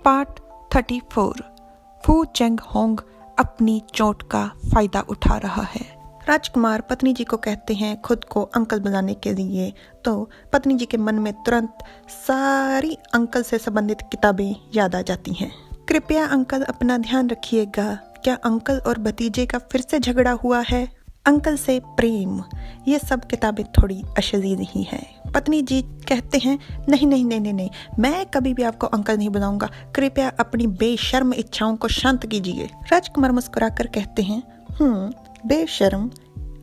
Part 34। फू Cheng Hong अपनी चोट का फायदा उठा रहा है। राजकुमार पत्नी जी को कहते हैं खुद को अंकल बनाने के लिए, तो पत्नी जी के मन में तुरंत सारी अंकल से संबंधित किताबें याद आ जाती हैं। कृपया अंकल अपना ध्यान रखिएगा। क्या अंकल और भतीजे का फिर से झगड़ा हुआ है? अंकल से प्रेम, ये सब किताबें थोड़ी अशलील ही हैं। पत्नी जी कहते हैं नहीं नहीं नहीं नहीं नहीं, मैं कभी भी आपको अंकल नहीं बनाऊंगा। कृपया अपनी बेशर्म इच्छाओं को शांत कीजिए। राजकुमार मुस्कुराकर कहते हैं बेशर्म?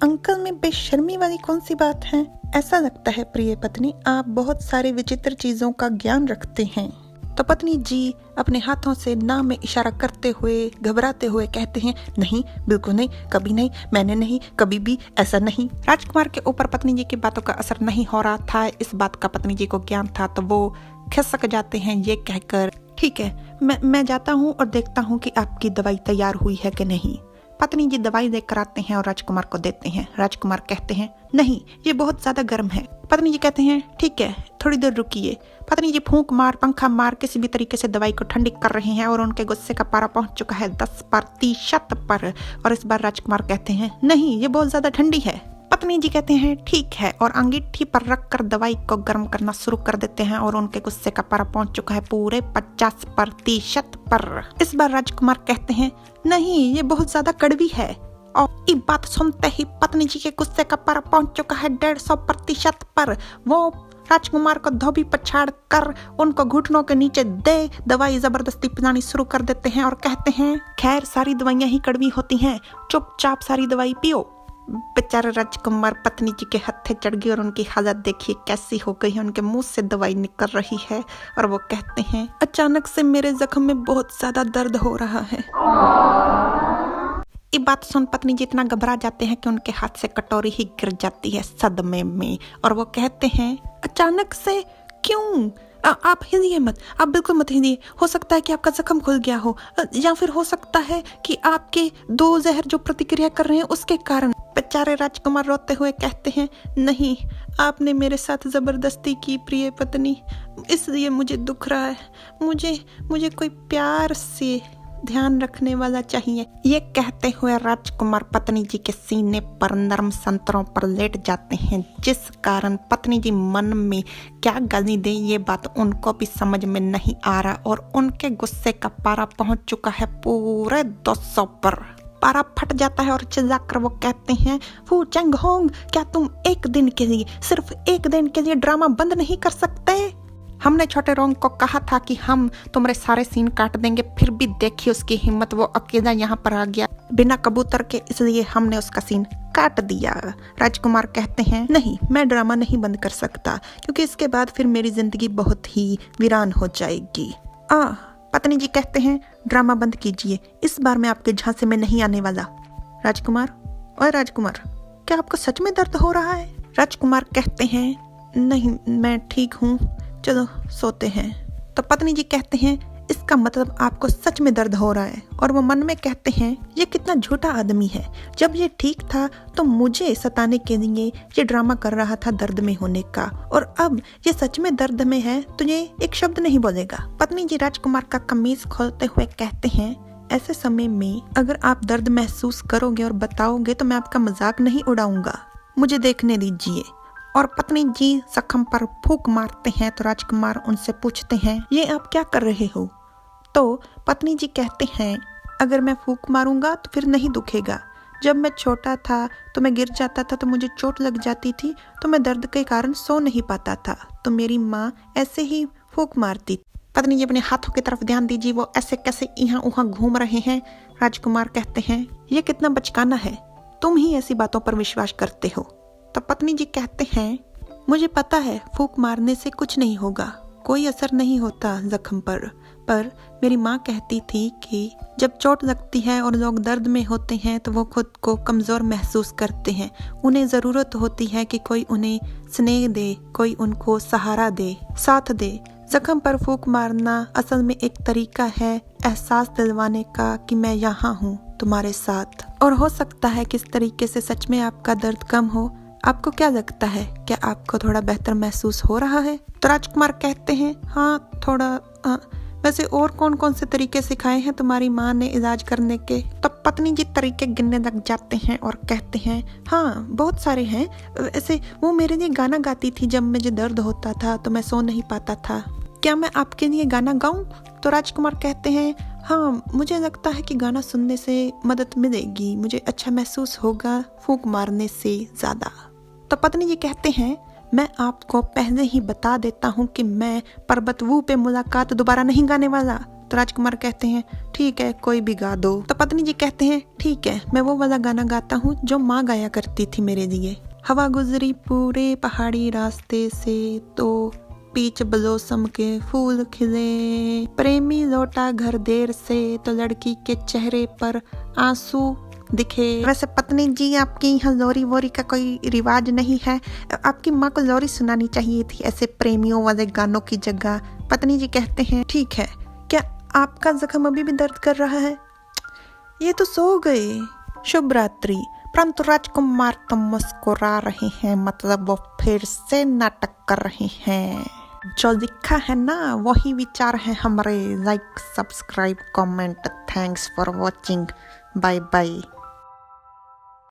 अंकल में बेशर्मी वाली कौन सी बात है? ऐसा लगता है प्रिय पत्नी आप बहुत सारे विचित्र चीजों का ज्ञान रखते हैं। तो पत्नी जी अपने हाथों से ना में इशारा करते हुए घबराते हुए कहते हैं नहीं, बिल्कुल नहीं, कभी नहीं, मैंने नहीं, कभी भी ऐसा नहीं। राजकुमार के ऊपर पत्नी जी की बातों का असर नहीं हो रहा था। इस बात का पत्नी जी को ज्ञान था, तो वो खिसक जाते हैं ये कहकर ठीक है, मैं जाता हूँ और देखता हूँ कि आपकी दवाई तैयार हुई है कि नहीं। पत्नी जी दवाई लेकर आते हैं और राजकुमार को देते हैं। राजकुमार कहते हैं नहीं, ये बहुत ज्यादा गर्म है। पत्नी जी कहते हैं ठीक है, थोड़ी देर रुकिए। पत्नी जी फूंक मार पंखा मार किसी भी तरीके से दवाई को ठंडी कर रहे हैं और उनके गुस्से का पारा पहुंच चुका है 10% पर। और इस बार राजकुमार कहते हैं नहीं, ये बहुत ज्यादा ठंडी है। पत्नी जी कहते हैं ठीक है और अंगीठी पर रखकर दवाई को गर्म करना शुरू कर देते हैं और उनके गुस्से का पारा पहुंच चुका है पूरे 50% पर। इस बार राजकुमार कहते हैं नहीं, ये बहुत ज्यादा कड़वी है। और ये बात सुनते ही पत्नी जी के गुस्से का पारा पहुंच चुका है 150% पर। वो राजकुमार को धोबी पछाड़ कर उनको घुटनों के नीचे दे दवाई जबरदस्ती पिलानी शुरू कर देते हैं और कहते हैं खैर सारी दवाइयां ही कड़वी होती हैं, चुपचाप सारी दवाई पियो। बेचारे राजकुमार पत्नी जी के हत्थे चढ़ गई और उनकी हालत देखिए कैसी हो गई है। उनके मुंह से दवाई निकल रही है और वो कहते हैं अचानक से मेरे जख्म में बहुत ज्यादा दर्द हो रहा है। ये बात सुन पत्नी जी इतना घबरा जाते हैं कि उनके हाथ से कटोरी ही गिर जाती है सदमे में और वो कहते हैं अचानक से क्यों? आप हिलिए मत, आप बिल्कुल मत हिलिए। हो सकता है कि आपका जख्म खुल गया हो, या फिर हो सकता है कि आपके दो जहर जो प्रतिक्रिया कर रहे हैं उसके कारण। बेचारे राजकुमार रोते हुए कहते हैं नहीं, आपने मेरे साथ जबरदस्ती की प्रिय पत्नी, इसलिए मुझे दुख रहा है। मुझे कोई प्यार से ध्यान रखने वाला चाहिए। ये कहते हुए राजकुमार पत्नी जी के सीने पर नरम संतरों पर लेट जाते हैं, जिस कारण पत्नी जी मन में क्या गाली दे ये बात उनको भी समझ में नहीं आ रहा और उनके गुस्से का पारा पहुंच चुका है पूरे 200 पर। पारा फट जाता है और चिल्लाकर वो कहते हैं फू चेंग होंग, क्या तुम एक दिन के लिए, सिर्फ एक दिन के लिए ड्रामा बंद नहीं कर सकते? हमने छोटे रोंग को कहा था कि हम तुम्हारे सारे सीन काट देंगे, फिर भी देखिए उसकी हिम्मत, वो अकेला यहाँ पर आ गया बिना कबूतर के, इसलिए हमने उसका सीन काट दिया। राजकुमार कहते हैं नहीं, मैं ड्रामा नहीं बंद कर सकता क्योंकि इसके बाद फिर मेरी जिंदगी बहुत ही वीरान हो जाएगी। पत्नी जी कहते हैं ड्रामा बंद कीजिए, इस बार मैं आपके झांसे में नहीं आने वाला। राजकुमार, ओए राजकुमार, क्या आपको सच में दर्द हो रहा है? राजकुमार कहते हैं नहीं, मैं ठीक हूँ, चलो सोते हैं। तो पत्नी जी कहते हैं इसका मतलब आपको सच में दर्द हो रहा है। और वो मन में कहते हैं ये कितना झूठा आदमी है, जब ये ठीक था तो मुझे सताने के लिए ये ड्रामा कर रहा था दर्द में होने का, और अब ये सच में दर्द में है तो ये एक शब्द नहीं बोलेगा। पत्नी जी राजकुमार का कमीज खोलते हुए कहते हैं ऐसे समय में अगर आप दर्द महसूस करोगे और बताओगे तो मैं आपका मजाक नहीं उड़ाऊंगा, मुझे देखने दीजिए। और पत्नी जी जख्म पर फूंक मारते हैं तो राजकुमार उनसे पूछते हैं ये आप क्या कर रहे हो? तो पत्नी जी कहते हैं अगर मैं फूंक मारूंगा तो फिर नहीं दुखेगा। जब मैं छोटा था तो मैं गिर जाता था तो मुझे चोट लग जाती थी, तो मैं दर्द के कारण सो नहीं पाता था, तो मेरी माँ ऐसे ही फूंक मारती। पत्नी जी अपने हाथों की तरफ ध्यान दीजिए, वो ऐसे कैसे यहाँ वहाँ घूम रहे हैं। राजकुमार कहते हैं ये कितना बचकाना है, तुम ही ऐसी बातों पर विश्वास करते हो। तो पत्नी जी कहते हैं मुझे पता है फूंक मारने से कुछ नहीं होगा, कोई असर नहीं होता जख्म पर मेरी माँ कहती थी कि जब चोट लगती है और लोग दर्द में होते हैं तो वो खुद को कमजोर महसूस करते हैं, उन्हें जरूरत होती है कि कोई उन्हें स्नेह दे, कोई उनको सहारा दे, साथ दे। जख्म पर फूंक मारना असल में एक तरीका है एहसास दिलवाने का कि मैं यहाँ हूँ तुम्हारे साथ, और हो सकता है कि इस तरीके से सच में आपका दर्द कम हो। आपको क्या लगता है, क्या आपको थोड़ा बेहतर महसूस हो रहा है? तो राजकुमार कहते हैं हाँ थोड़ा, वैसे और कौन कौन से तरीके सिखाए हैं तुम्हारी माँ ने इलाज करने के? तब पत्नी जी तरीके गिनने लग जाते हैं और कहते हैं हाँ बहुत सारे हैं। वैसे वो मेरे लिए गाना गाती थी, जब मुझे दर्द होता था तो मैं सो नहीं पाता था। क्या मैं आपके लिए गाना गाऊं? तो राजकुमार कहते हैं हाँ मुझे लगता है कि गाना सुनने से मदद मिलेगी, मुझे अच्छा महसूस होगा फूंक मारने से ज़्यादा। तो पत्नी जी कहते हैं मैं आपको पहले ही बता देता हूँ कि मैं पर्वत वू पे मुलाकात दोबारा नहीं गाने वाला। तो राजकुमार कहते हैं ठीक है कोई भी गा दो। तो पत्नी जी कहते हैं ठीक है मैं वो वाला गाना गाता हूँ जो माँ गाया करती थी मेरे लिए। हवा गुजरी पूरे पहाड़ी रास्ते से तो पीच ब्लोसम के फूल खिले, प्रेमी लौटा घर देर से तो लड़की के चेहरे पर आंसू दिखे। वैसे पत्नी जी आपकी यहाँ लोरी वोरी का कोई रिवाज नहीं है, आपकी माँ को लोरी सुनानी चाहिए थी ऐसे प्रेमियों वाले गानों की जगह। पत्नी जी कहते हैं ठीक है, क्या आपका जख्म अभी भी दर्द कर रहा है? ये तो सो गए, शुभ रात्रि। परंतु राजकुमार तो मुस्कुरा रहे हैं, मतलब वो फिर से नाटक कर रहे हैं। जो लिखा है ना वही विचार है हमारे। Like subscribe comment, thanks for watching, bye bye.